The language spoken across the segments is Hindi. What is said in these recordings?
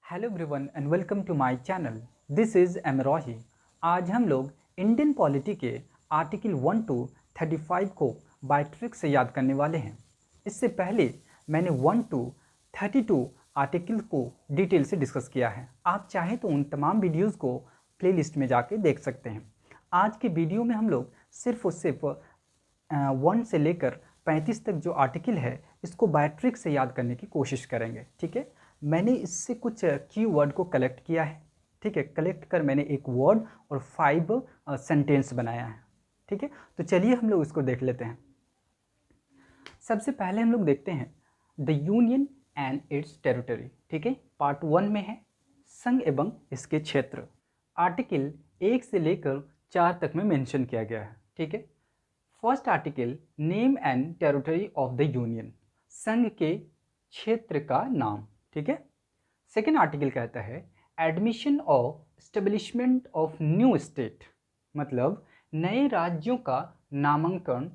Hello everyone and welcome to my channel. This is Amrohi. आज हम लोग इंडियन पॉलिटी के आर्टिकल 1 to 35 को बाय ट्रिक से याद करने वाले हैं। इससे पहले मैंने 1 to 32 आर्टिकल को डिटेल से डिस्कस किया है। आप चाहें तो उन तमाम वीडियोज़ को प्लेलिस्ट में जाके देख सकते हैं। आज के वीडियो में हम लोग सिर्फ और सिर्फ 1 से लेकर 35 तक जो आर्टिकल है इसको बाय ट्रिक से याद करने की कोशिश करेंगे। ठीक है, मैंने इससे कुछ कीवर्ड को कलेक्ट किया है। ठीक है, कलेक्ट कर मैंने एक वर्ड और 5 सेंटेंस बनाया है। ठीक है, तो चलिए हम लोग इसको देख लेते हैं। सबसे पहले हम लोग देखते हैं the union and it's territory. ठीक है, पार्ट 1 में है संघ एवं इसके क्षेत्र। आर्टिकल 1 से लेकर 4 तक में मेंशन किया गया है। ठीक है, first article name and territory of the union, संघ के क्षेत्र का नाम। ठीक है, सेकेंड आर्टिकल कहता है admission of establishment of new state, मतलब नए राज्यों का नामांकन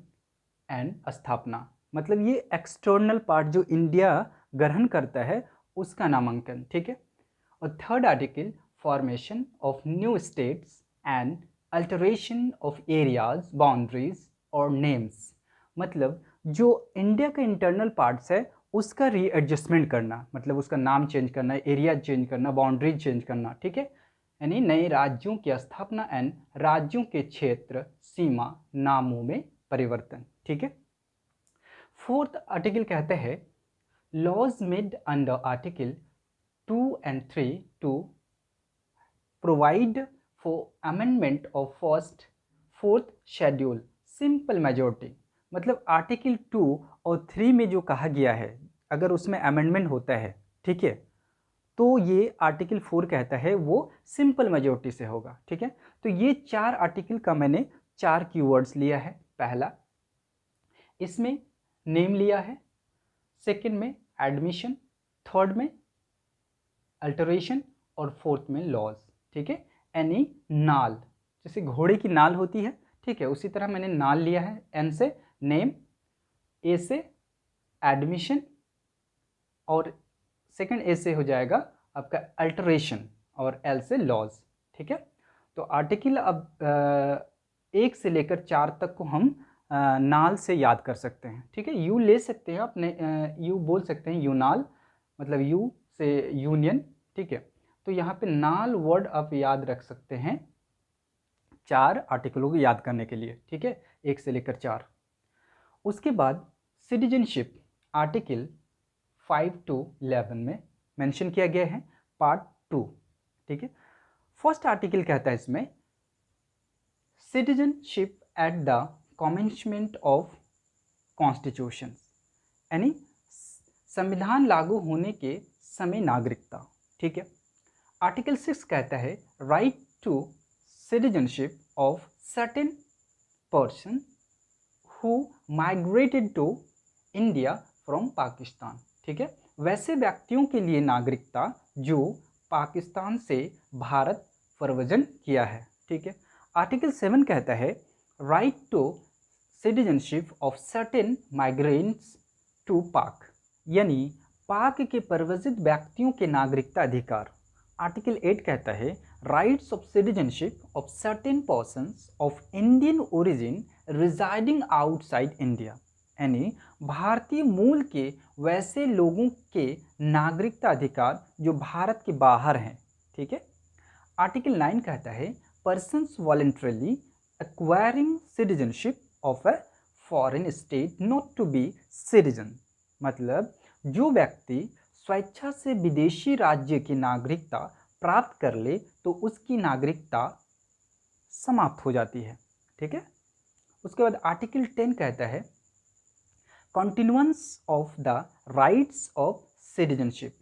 एंड स्थापना, मतलब ये एक्सटर्नल पार्ट जो इंडिया ग्रहण करता है उसका नामांकन। ठीक है, और third article formation of new states and alteration of areas boundaries और नेम्स, मतलब जो इंडिया का इंटरनल पार्ट्स है उसका रीएडजस्टमेंट करना, मतलब उसका नाम चेंज करना, एरिया चेंज करना, बाउंड्रीज चेंज करना। ठीक है, यानी नए राज्यों की स्थापना एंड राज्यों के क्षेत्र सीमा नामों में परिवर्तन। ठीक है, फोर्थ आर्टिकल कहते हैं laws made under article 2 and 3 to provide for amendment of first fourth schedule simple majority, मतलब आर्टिकल 2 और 3 में जो कहा गया है अगर उसमें अमेंडमेंट होता है, ठीक है, तो ये आर्टिकल 4 कहता है वो सिंपल मेजोरिटी से होगा। ठीक है, तो ये 4 आर्टिकल का मैंने 4 कीवर्ड्स लिया है। पहला इसमें नेम लिया है, सेकंड में एडमिशन, थर्ड में अल्टरेशन और फोर्थ में लॉज। ठीक है, यानी नाल, जैसे घोड़े की नाल होती है, ठीक है, उसी तरह मैंने नाल लिया है। एन से नेम, ए से एडमिशन और सेकंड ए से हो जाएगा आपका अल्टरेशन और एल से लॉज। ठीक है, तो आर्टिकल अब 1 से लेकर 4 तक को हम नाल से याद कर सकते हैं। ठीक है, यू ले सकते हैं अपने, यू बोल सकते हैं यूनाल, मतलब यू से यूनियन। ठीक है, तो यहाँ पे नाल वर्ड आप याद रख सकते हैं 4 आर्टिकलों को याद करने के लिए। ठीक है, 1 से लेकर 4। उसके बाद सिटीजनशिप आर्टिकल 5 to 11 में मेंशन किया गया है, पार्ट 2। ठीक है, फर्स्ट आर्टिकल कहता है इसमें citizenship at the commencement of constitution, यानी संविधान लागू होने के समय नागरिकता। ठीक है, आर्टिकल 6 कहता है right to citizenship of certain person who migrated to India from Pakistan. ठीक है, वैसे व्यक्तियों के लिए नागरिकता जो पाकिस्तान से भारत प्रव्रजन किया है। ठीक है, आर्टिकल 7 कहता है right to citizenship of certain migrants to Pak, यानी पाक के प्रव्रजित व्यक्तियों के नागरिकता अधिकार। आर्टिकल 8 कहता है rights of citizenship of certain persons of Indian origin residing outside India, यानी भारतीय मूल के वैसे लोगों के नागरिकता अधिकार जो भारत के बाहर हैं। ठीक है, आर्टिकल 9 कहता है persons voluntarily acquiring citizenship of a foreign state not to be citizen, मतलब जो व्यक्ति स्वेच्छा से विदेशी राज्य की नागरिकता प्राप्त कर ले तो उसकी नागरिकता समाप्त हो जाती है। ठीक है, उसके बाद आर्टिकल 10 कहता है continuance of the rights of citizenship,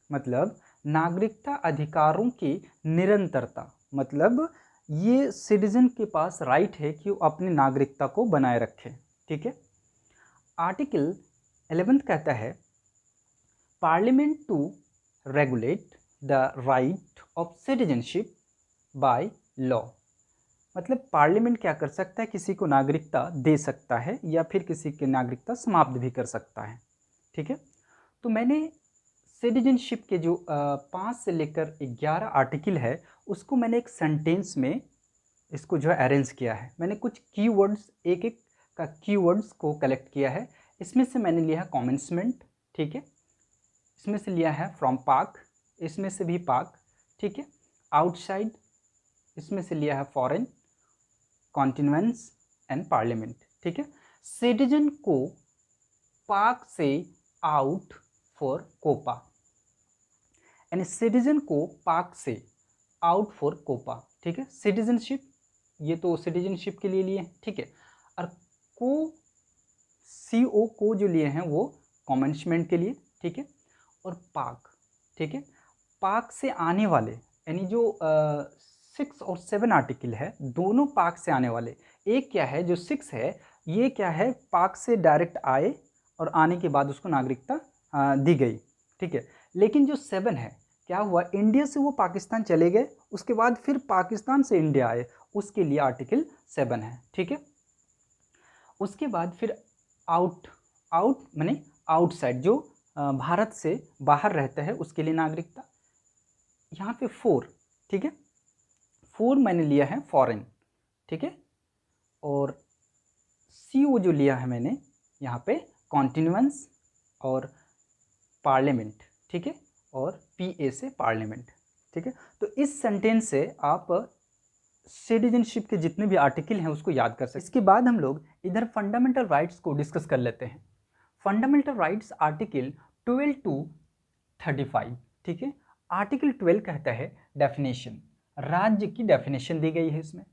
मतलब नागरिकता अधिकारों की निरंतरता, मतलब ये सिटीजन के पास राइट है कि वो अपनी नागरिकता को बनाए रखे। ठीक है, आर्टिकल 11 कहता है parliament to regulate the right of citizenship by law, मतलब पार्लियामेंट क्या कर सकता है, किसी को नागरिकता दे सकता है या फिर किसी की नागरिकता समाप्त भी कर सकता है। ठीक है, तो मैंने सिटीजनशिप के जो 5 से लेकर 11 आर्टिकल है उसको मैंने एक सेंटेंस में इसको जो है अरेंज किया है। मैंने कुछ कीवर्ड्स एक एक का कीवर्ड्स को कलेक्ट किया है। इसमें से मैंने लिया है कमेंसमेंट, ठीक है, इसमें से लिया है फ्रॉम पाक, इसमें से भी पाक, ठीक है, आउटसाइड, इसमें से लिया है फॉरेन, कॉन्टिन्यूएंस एंड पार्लियामेंट, ठीक है। सिटीजन को पाक से आउट फॉर कोपा, यानी सिटीजन को पाक से आउट फॉर कोपा, ठीक है। सिटीजनशिप ये तो सिटीजनशिप के लिए लिए हैं, ठीक है। और को जो लिए हैं वो कमेंसमेंट के लिए, ठीक है। और पाक, ठीक है, पाक से आने वाले, यानी जो 6 और 7 आर्टिकल है दोनों पाक से आने वाले। एक क्या है जो 6 है ये क्या है पाक से डायरेक्ट आए और आने के बाद उसको नागरिकता दी गई, ठीक है। लेकिन जो 7 है क्या हुआ, इंडिया से वो पाकिस्तान चले गए, उसके बाद फिर पाकिस्तान से इंडिया आए, उसके लिए आर्टिकल 7 है, ठीक है। उसके बाद फिर आउट माने आउटसाइड, जो भारत से बाहर रहता है उसके लिए नागरिकता। यहाँ पे 4, ठीक है, 4 मैंने लिया है फॉरेन, ठीक है। और CO जो लिया है मैंने यहाँ पे कॉन्टिन्यूएंस और पार्लियामेंट, ठीक है, और PA से पार्लियामेंट, ठीक है। तो इस सेंटेंस से आप सिटीजनशिप के जितने भी आर्टिकल हैं उसको याद कर सकते हैं। इसके बाद हम लोग इधर फंडामेंटल राइट्स को डिस्कस कर लेते हैं। फंडामेंटल राइट्स आर्टिकल 12 to 35, ठीक है। आर्टिकल 12 कहता है डेफिनेशन, राज्य की डेफिनेशन दी गई है इसमें।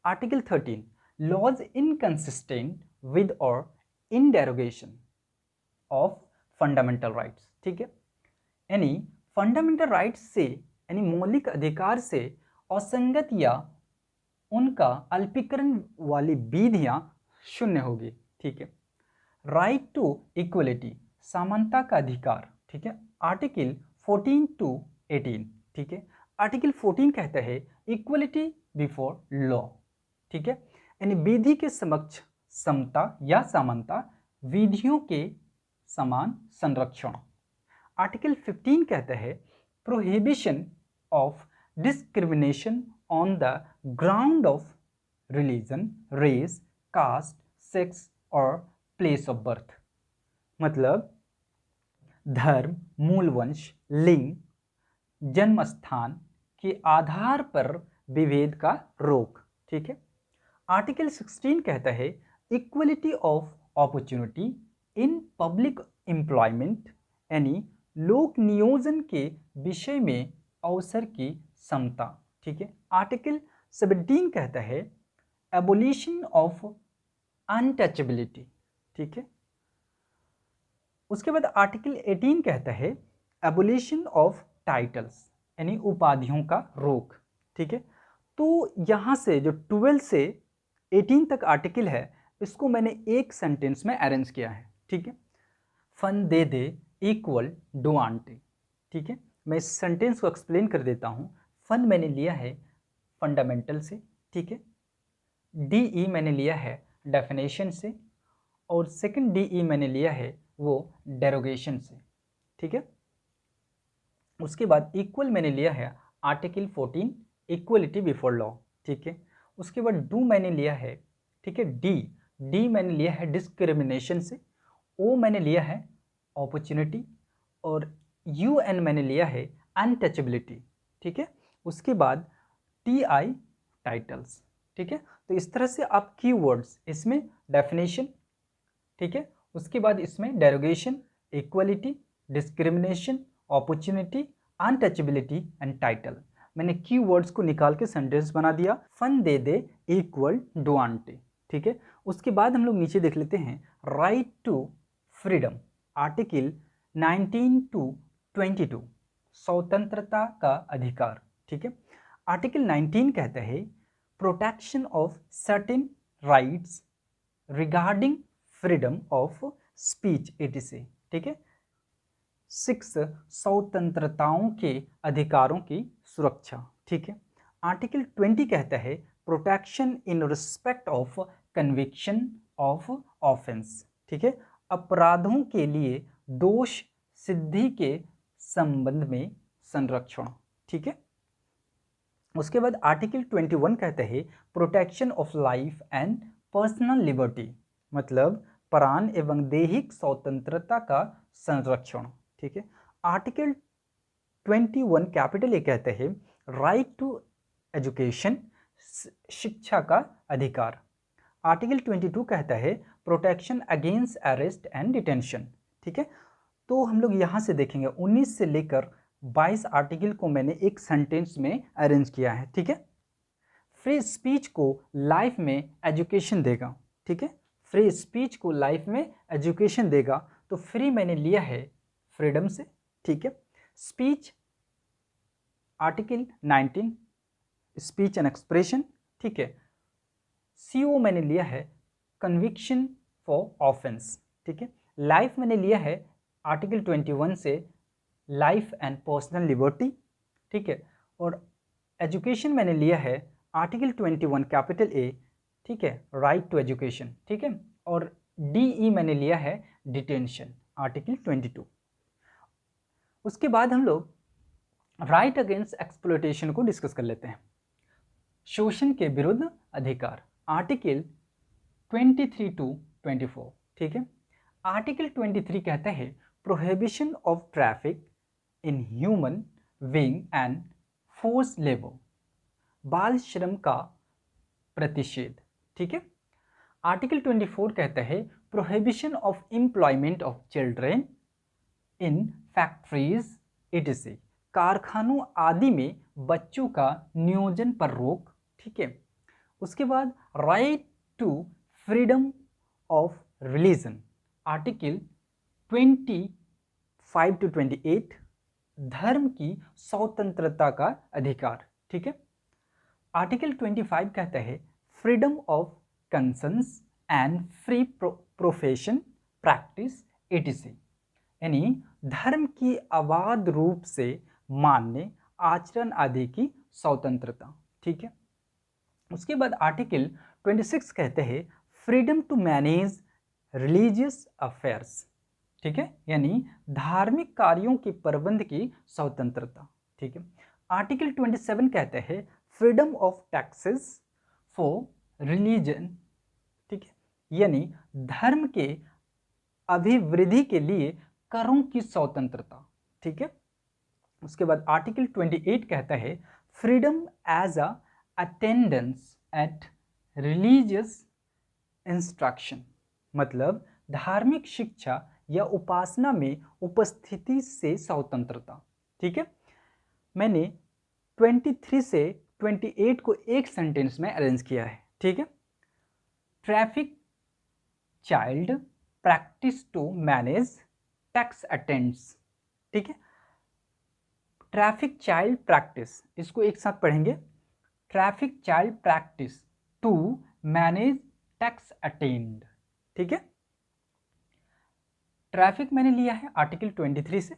आर्टिकल 13 लॉज इनकंसिस्टेंट विद और इन डेरोगेशन ऑफ फंडामेंटल राइट्स, ठीक है। यानी फंडामेंटल राइट्स से यानी मौलिक अधिकार से असंगत या उनका अल्पीकरण वाली विधियां शून्य होगी, ठीक है। राइट टू इक्वलिटी, समानता का अधिकार, ठीक है। आर्टिकल 14 to 18, ठीक है। आर्टिकल 14 कहता है इक्वलिटी बिफोर लॉ, ठीक है, यानी विधि के समक्ष समता या समानता, विधियों के समान संरक्षण। आर्टिकल 15 कहता है prohibition of discrimination on the ground of religion, race, caste, sex और प्लेस ऑफ बर्थ, मतलब धर्म, मूल वंश, लिंग, जन्म स्थान के आधार पर विभेद का रोक, ठीक है। आर्टिकल 16 कहता है equality of opportunity in public employment, यानी लोक नियोजन के विषय में अवसर की समता, ठीक है। आर्टिकल 17 कहता है एबोलिशन ऑफ अनटचेबिलिटी, ठीक है। उसके बाद आर्टिकल 18 कहता है एबोलिशन ऑफ टाइटल्स, यानी उपाधियों का रोक, ठीक है। तो यहाँ से जो 12 से 18 तक आर्टिकल है इसको मैंने एक सेंटेंस में अरेंज किया है, ठीक है। फन दे दे इक्वल डू आंटी, ठीक है। मैं इस सेंटेंस को एक्सप्लेन कर देता हूँ। फन मैंने लिया है फंडामेंटल से, ठीक है। DE मैंने लिया है डेफिनेशन से, और सेकंड DE मैंने लिया है वो डेरोगेशन से, ठीक है। उसके बाद इक्वल मैंने लिया है आर्टिकल 14 इक्वलिटी बिफोर लॉ, ठीक है। उसके बाद डू मैंने लिया है, ठीक है, डी मैंने लिया है डिस्क्रिमिनेशन से, O मैंने लिया है अपॉर्चुनिटी, और UN मैंने लिया है अनटचेबिलिटी, ठीक है। उसके बाद TI टाइटल्स, ठीक है। तो इस तरह से आप कीवर्ड्स इसमें डेफिनेशन, ठीक है, उसके बाद इसमें derogation, equality, discrimination, opportunity, untouchability and title, मैंने कीवर्ड्स को निकाल के सेंटेंस बना दिया। फन दे दे इक्वल डू आंटी, ठीक है। उसके बाद हम लोग नीचे देख लेते हैं right to freedom, article 19 to 22 स्वतंत्रता का अधिकार, ठीक है। आर्टिकल 19 कहता है protection of certain rights regarding freedom of speech etc, ठीक है। 6 स्वतंत्रताओं के अधिकारों की सुरक्षा, ठीक है। आर्टिकल 20 कहता है protection in respect of conviction of offence, ठीक है। अपराधों के लिए दोष सिद्धि के संबंध में संरक्षण। ठीक है, उसके बाद आर्टिकल 21 कहते हैं protection of life and personal liberty, मतलब प्राण एवं दैहिक स्वतंत्रता का संरक्षण। ठीक है, आर्टिकल 21 कैपिटल ए कहते हैं राइट टू एजुकेशन, शिक्षा का अधिकार। आर्टिकल 22 कहता है protection against arrest and detention. ठीक है, तो हम लोग यहाँ से देखेंगे 19 से लेकर 22 आर्टिकल को मैंने एक सेंटेंस में अरेंज किया है। ठीक है, फ्री स्पीच को लाइफ में एजुकेशन देगा। ठीक है, फ्री स्पीच को लाइफ में एजुकेशन देगा, तो फ्री मैंने लिया है फ्रीडम से। ठीक है, speech article 19 speech and expression. ठीक है, CO मैंने लिया है कन्विक्शन फॉर ऑफेंस। ठीक है, लाइफ मैंने लिया है आर्टिकल 21 से लाइफ एंड पर्सनल लिबर्टी। ठीक है, और एजुकेशन मैंने लिया है आर्टिकल 21 कैपिटल ए। ठीक है, राइट टू एजुकेशन। ठीक है, और DE मैंने लिया है डिटेंशन, आर्टिकल 22। उसके बाद हम लोग राइट अगेंस्ट एक्सप्लॉयटेशन को डिस्कस कर लेते हैं। शोषण के विरुद्ध अधिकार, आर्टिकल 23 to 24। ठीक है, आर्टिकल 23 कहता है prohibition of traffic in human being and force labour, बाल श्रम का प्रतिषेध। ठीक है, आर्टिकल 24 कहता है prohibition of employment of children in factories etc, कारखानों आदि में बच्चों का नियोजन पर रोक। ठीक है, उसके बाद right to freedom of religion, article 25 to 28, धर्म की स्वतंत्रता का अधिकार। ठीक है, आर्टिकल 25 कहता है freedom of concerns and free profession practice etc, यानी धर्म की अबाध रूप से मान्य आचरण आदि की स्वतंत्रता। ठीक है, उसके बाद आर्टिकल 26 कहते हैं freedom to manage religious affairs. ठीक है, यानी धार्मिक कार्यों के प्रबंध की स्वतंत्रता। ठीक है, आर्टिकल 27 कहते हैं freedom of taxes for religion. ठीक है, यानी धर्म के अभिवृद्धि के लिए करों की स्वतंत्रता। ठीक है, उसके बाद आर्टिकल 28 कहता है freedom as a attendance at religious instruction, मतलब धार्मिक शिक्षा या उपासना में उपस्थिति से स्वतंत्रता। ठीक है, मैंने 23 से 28 को एक सेंटेंस में अरेंज किया है। ठीक है, traffic child practice to manage tax attends. ठीक है, ट्रैफिक चाइल्ड प्रैक्टिस, इसको एक साथ पढ़ेंगे, traffic child practice to manage tax attend. ठीक है, ट्रैफिक मैंने लिया है आर्टिकल 23 से।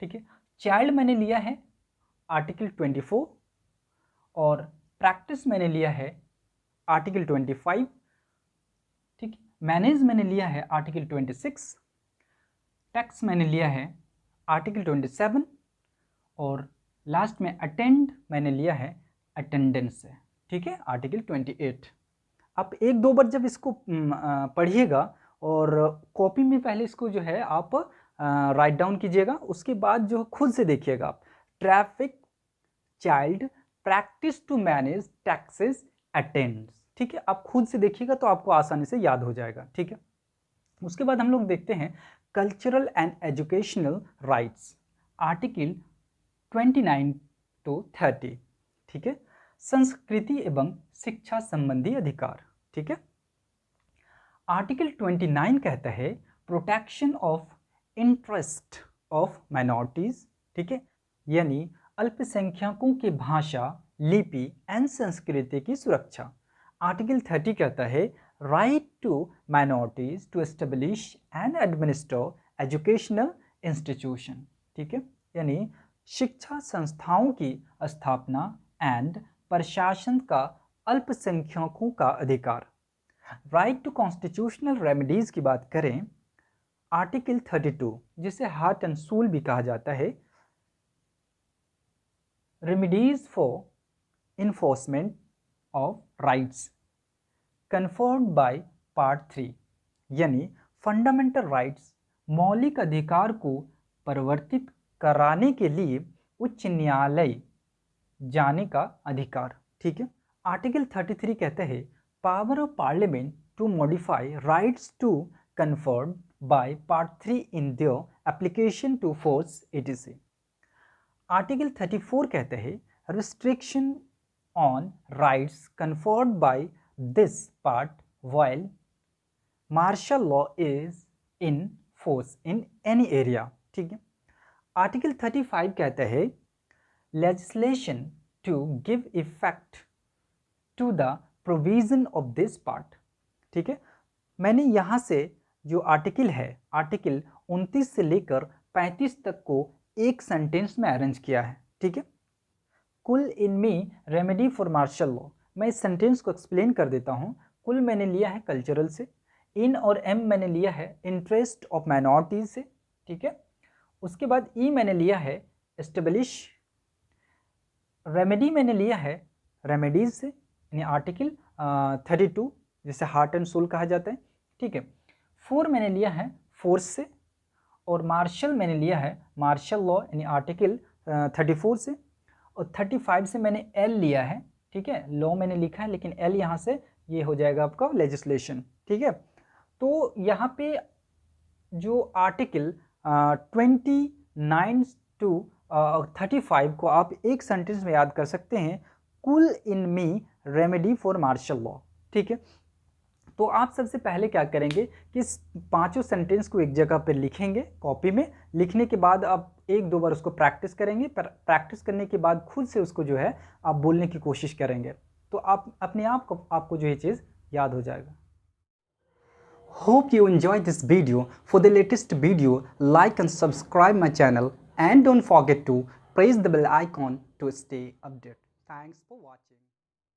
ठीक है, चाइल्ड मैंने लिया है आर्टिकल 24 और प्रैक्टिस मैंने लिया है आर्टिकल 25। ठीक है, मैनेज मैंने लिया है आर्टिकल 26, टैक्स मैंने लिया है आर्टिकल 27 और लास्ट में अटेंड मैंने लिया है अटेंडेंस से। ठीक है, आर्टिकल 28। आप एक दो बार जब इसको पढ़िएगा और कॉपी में पहले इसको जो है आप राइट डाउन कीजिएगा, उसके बाद जो खुद से देखिएगा आप traffic child practice to manage taxes attends. ठीक है, आप खुद से देखिएगा तो आपको आसानी से याद हो जाएगा। ठीक है, उसके बाद हम लोग देखते हैं cultural and educational rights, article 29 to 30। ठीक है, संस्कृति एवं शिक्षा संबंधी अधिकार। ठीक है, आर्टिकल 29 कहता है protection of interest of minorities. ठीक है, यानी अल्पसंख्यकों की भाषा, लिपि एंड संस्कृति की सुरक्षा। आर्टिकल 30 कहता है right to minorities to establish and administer educational institution. ठीक है, यानी शिक्षा संस्थाओं की स्थापना एंड प्रशासन का अल्पसंख्यकों का अधिकार। राइट टू कॉन्स्टिट्यूशनल रेमेडीज़ की बात करें, आर्टिकल 32 जिसे हार्ट एंड सोल भी कहा जाता है, remedies for enforcement of rights conferred by part 3, यानी फंडामेंटल राइट्स मौलिक अधिकार को परिवर्तित कराने के लिए उच्च न्यायालय जाने का अधिकार। ठीक है। आर्टिकल 33 कहते हैं power of parliament to modify rights to conferred by part 3 in there application to force etc। Article 34 कहते हैं restriction on rights conferred by this part while martial law is in force in any area. ठीक है। आर्टिकल 35 कहते हैं legislation to give effect to the provision of this part। ठीक है। मैंने यहाँ से जो आर्टिकल है, आर्टिकल 29 से लेकर 35 तक को एक सेंटेंस में अरेंज किया है। ठीक है। कुल इनमी रेमेडी फॉर मार्शल लॉ, मैं इस सेंटेंस को एक्सप्लेन कर देता हूँ। कुल मैंने लिया है कल्चरल से, इन और एम मैंने लिया है इंटरेस्ट ऑफ माइनॉरिटीज से। ठीक है। उसके बाद ई मैंने लिया है एस्टेब्लिश, रेमेडी मैंने लिया है रेमेडीज से, यानी आर्टिकल 32 जिसे हार्ट एंड सोल कहा जाता है। ठीक है। 4 मैंने लिया है फोर्स से, और मार्शल मैंने लिया है मार्शल लॉ यानी आर्टिकल 34 से, और 35 से मैंने एल लिया है। ठीक है। लॉ मैंने लिखा है लेकिन एल यहाँ से ये हो जाएगा आपका लेजिस्लेशन। ठीक है। तो यहाँ पे जो आर्टिकल 29 टू 35 को आप एक सेंटेंस में याद कर सकते हैं, कुल इन मी रेमेडी फॉर मार्शल लॉ। ठीक है। तो आप सबसे पहले क्या करेंगे कि इस पांचों सेंटेंस को एक जगह पर लिखेंगे कॉपी में। लिखने के बाद आप एक दो बार उसको प्रैक्टिस करेंगे, प्रैक्टिस करने के बाद खुद से उसको जो है आप बोलने की कोशिश करेंगे, तो आप अपने आप को आपको जो ये चीज़ याद हो जाएगा। Hope you enjoyed this video. For the latest video, like and subscribe my channel, and don't forget to press the bell icon to stay updated. Thanks for watching.